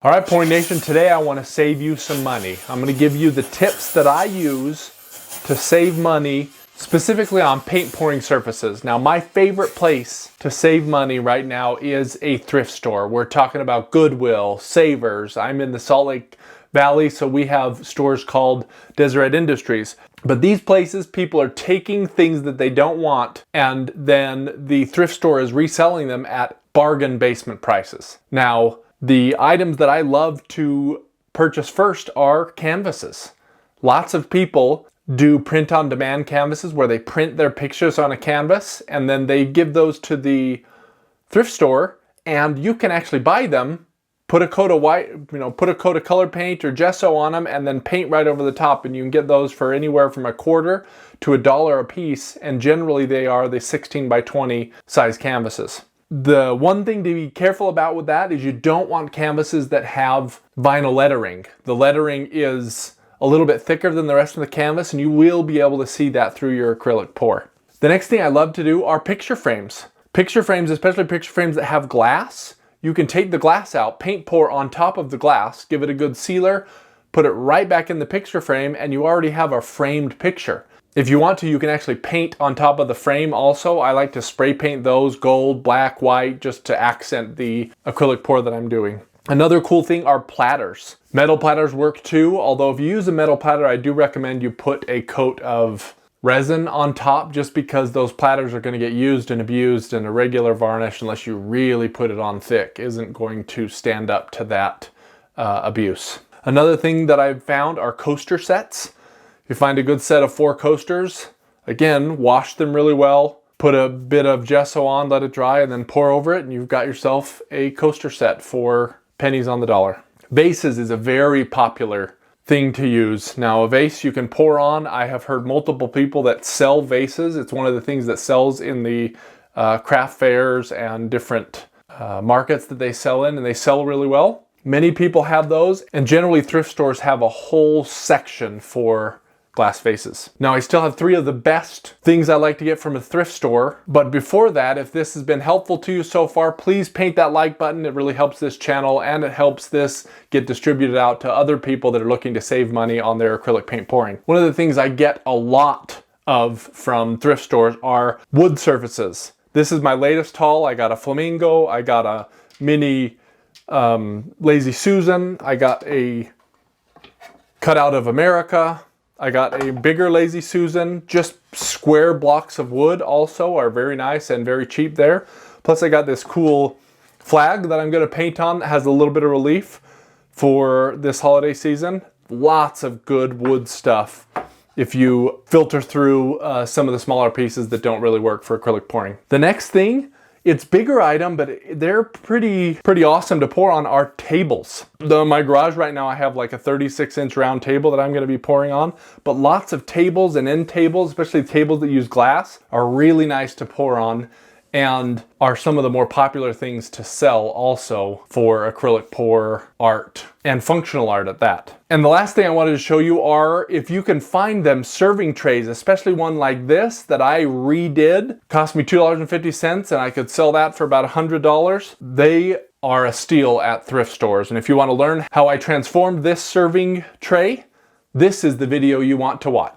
All right, Pouring Nation, today I want to save you some money. I'm going to give you the tips that I use to save money, specifically on paint pouring surfaces. Now, my favorite place to save money right now is a thrift store. We're talking about Goodwill, Savers. I'm in the Salt Lake Valley, so we have stores called Deseret Industries. But these places, people are taking things that they don't want, and then the thrift store is reselling them at bargain basement prices. Now, the items that I love to purchase first are canvases. Lots of people do print-on-demand canvases where they print their pictures on a canvas and then they give those to the thrift store, and you can actually buy them, put a coat of color paint or gesso on them, and then paint right over the top, and you can get those for anywhere from $1 to $1 a piece, and generally they are the 16 by 20 size canvases. The one thing to be careful about with that is you don't want canvases that have vinyl lettering. The lettering is a little bit thicker than the rest of the canvas, and you will be able to see that through your acrylic pour. The next thing I love to do are picture frames. Picture frames, especially picture frames that have glass, you can take the glass out, paint pour on top of the glass, give it a good sealer, put it right back in the picture frame, and you already have a framed picture. If you want to, you can actually paint on top of the frame also. I like to spray paint those gold, black, white, just to accent the acrylic pour that I'm doing. Another cool thing are platters. Metal platters work too, although if you use a metal platter, I do recommend you put a coat of resin on top, just because those platters are going to get used and abused, and a regular varnish, unless you really put it on thick, isn't going to stand up to that abuse. Another thing that I've found are coaster sets. You find a good set of 4 coasters, again, wash them really well, put a bit of gesso on, let it dry, and then pour over it, and you've got yourself a coaster set for pennies on the dollar. Vases is a very popular thing to use. Now, a vase you can pour on. I have heard multiple people that sell vases. It's one of the things that sells in the craft fairs and different markets that they sell in, and they sell really well. Many people have those, and generally thrift stores have a whole section for glass vases. Now, I still have 3 of the best things I like to get from a thrift store, but before that, if this has been helpful to you so far, please paint that like button. It really helps this channel, and it helps this get distributed out to other people that are looking to save money on their acrylic paint pouring. One of the things I get a lot of from thrift stores are wood surfaces. This is my latest haul. I got a flamingo, I got a mini Lazy Susan, I got a cutout of America, I got a bigger Lazy Susan. Just square blocks of wood also are very nice and very cheap there. Plus I got this cool flag that I'm going to paint on that has a little bit of relief for this holiday season. Lots of good wood stuff if you filter through some of the smaller pieces that don't really work for acrylic pouring. The next thing, it's bigger item, but they're pretty awesome to pour on, are tables. In my garage right now, I have like a 36-inch round table that I'm going to be pouring on, but lots of tables and end tables, especially tables that use glass, are really nice to pour on, and are some of the more popular things to sell also for acrylic pour art, and functional art at that. And the last thing I wanted to show you are, if you can find them, serving trays, especially one like this that I redid. Cost me $2.50, and I could sell that for about $100. They are a steal at thrift stores. And if you want to learn how I transformed this serving tray, this is the video you want to watch.